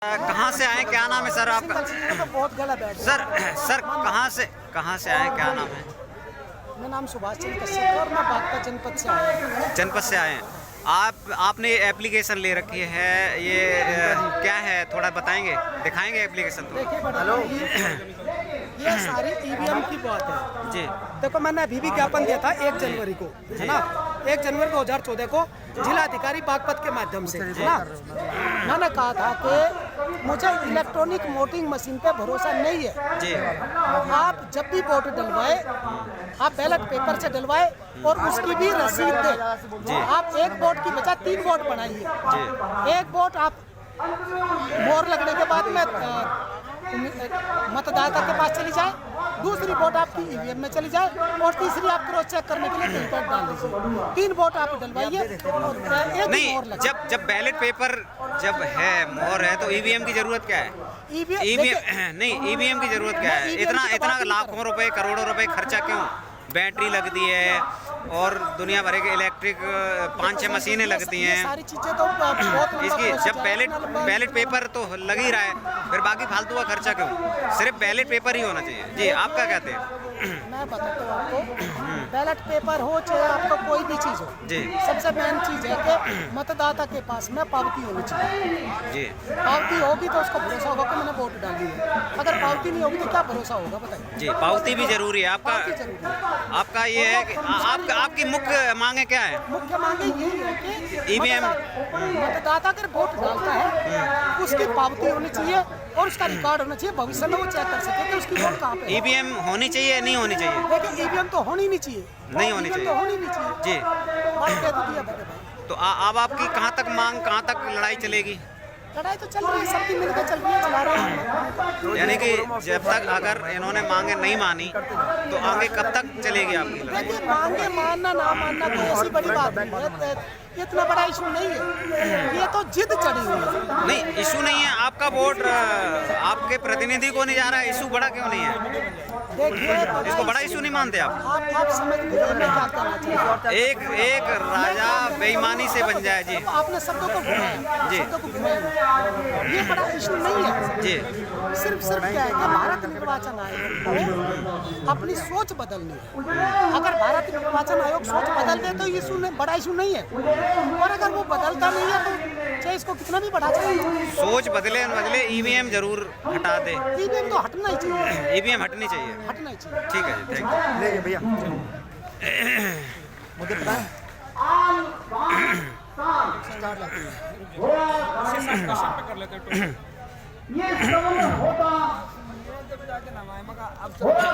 कहाँ से आए, क्या नाम है सर आपका? तो बहुत गलत है सर कहाँ से आए, क्या नाम है? मेरा नाम सुभाष चंद्र कश्यप है और मैं बागपत जनपद से आया हूँ। जनपद से आए हैं आपने एप्लीकेशन ले रखी है, ये क्या है थोड़ा बताएंगे, दिखाएंगे एप्लीकेशन तो? देखिए हेलो, ये सारी ईवीएम की बात है जी। देखो, मैंने अभी भी ज्ञापन दिया था 1 जनवरी को, है ना, 1 जनवरी 2014 को जिलाधिकारी बागपत के माध्यम से, है ना। मैंने कहा था कि मुझे इलेक्ट्रॉनिक वोटिंग मशीन पे भरोसा नहीं है जी। आप जब भी वोट डलवाए आप बैलेट पेपर से डलवाए और उसकी भी रसीद दे। आप एक वोट की बजाय 3 वोट बनाइए। एक वोट आप मोहर लगने के बाद में मतदाता के पास चली जाए, दूसरी वोट आपकी ईवीएम में चली जाए और तीसरी आप क्रॉस चेक करने के लिए वीवीपैट डाल दीजिए। 3 वोट आप डलवाइए और एक नहीं, मोहर लगे। जब बैलेट पेपर जब है, मोहर है, तो ईवीएम की जरूरत क्या है? ईवीएम नहीं, ईवीएम की जरूरत क्या है? इतना लाखों रुपए करोड़ों रुपए खर्चा क्यों? बैटरी लगती है और दुनिया भर के इलेक्ट्रिक 5-6 मशीनें लगती हैं। सारी चीजें तो बहुत इसकी जब बैलेट पेपर तो लग ही रहा है, फिर बाकी फालतू का खर्चा क्यों? सिर्फ बैलेट पेपर ही होना चाहिए। जी, आप क्या कहते हैं? मैं बताता हूँ आपको, बैलेट पेपर हो चाहे आपको कोई भी चीज़ हो जी, सबसे मेन चीज़ है कि मतदाता के पास में पावती होनी चाहिए। जी, पावती होगी तो उसको भरोसा होगा कि मैंने वोट डाली है। अगर पावती नहीं होगी तो क्या भरोसा होगा, बताइए। जी, पावती भी जरूरी है। पावती जरूरी है। आपका ये है कि आपकी मुख्य मांगे क्या है? मुख्य मांगे यही है कि ईवीएम मतदाता अगर वोट डालता है उसकी पावती होनी चाहिए और उसका रिकॉर्ड होना चाहिए, भविष्य में वो चेक कर सके कि उसकी वोट कहाँ पे है। ईवीएम होनी चाहिए, नहीं होनी चाहिए? देखिए, ईवीएम तो होनी नहीं चाहिए, नहीं होनी चाहिए, तो होनी नहीं चाहिए जी। बात कह तो दिया बड़े भाई। तो अब आपकी कहाँ तक मांग, कहाँ तक लड़ाई चलेगी? लड़ाई तो चल रही है, सबकी मिलकर चल रही है, चला रहे हैं। यानी कि जब तक अगर इन्होंने मांगे नहीं मानी तो आगे कब तक चलेगी आपकी लड़ाई? देखिए, मांगे मानना ना मानना कोई ऐसी बड़ी बात नहीं है, इतना बड़ा इशू नहीं है, ये तो जिद चढ़ी हुई है। नहीं, इशू नहीं है, आपका वोट आपके प्रतिनिधि को नहीं जा रहा है, इशू बड़ा क्यों नहीं है? देखिए, इसको बड़ा इशू नहीं मानते आप? आप समझ नहीं रहे मैं क्या कहना चाहता हूं। एक राजा बेईमानी से बन जाए। जी, आपने शब्दों को घुमाया, जी। शब्दों को घुमाया, ये बड़ा इशू नहीं है। जी, सिर्फ क्या है कि भारत निर्वाचन आयोग को अपनी सोच बदलनी है। अगर भारत निर्वाचन आयोग सोच बदल दे तो इशू बड़ा इशू नहीं है, और अगर वो बदलता नहीं है तो चाहे इसको कितना भी बढ़ा चाहिए, सोच बदले ईवीएम जरूर हटा दे। ईवीएम तो हटना ही चाहिए, ईवीएम हटनी चाहिए। हटना ही चाहिए। ठीक है जी, थैंक यू भैया। मुझे पता है ये होता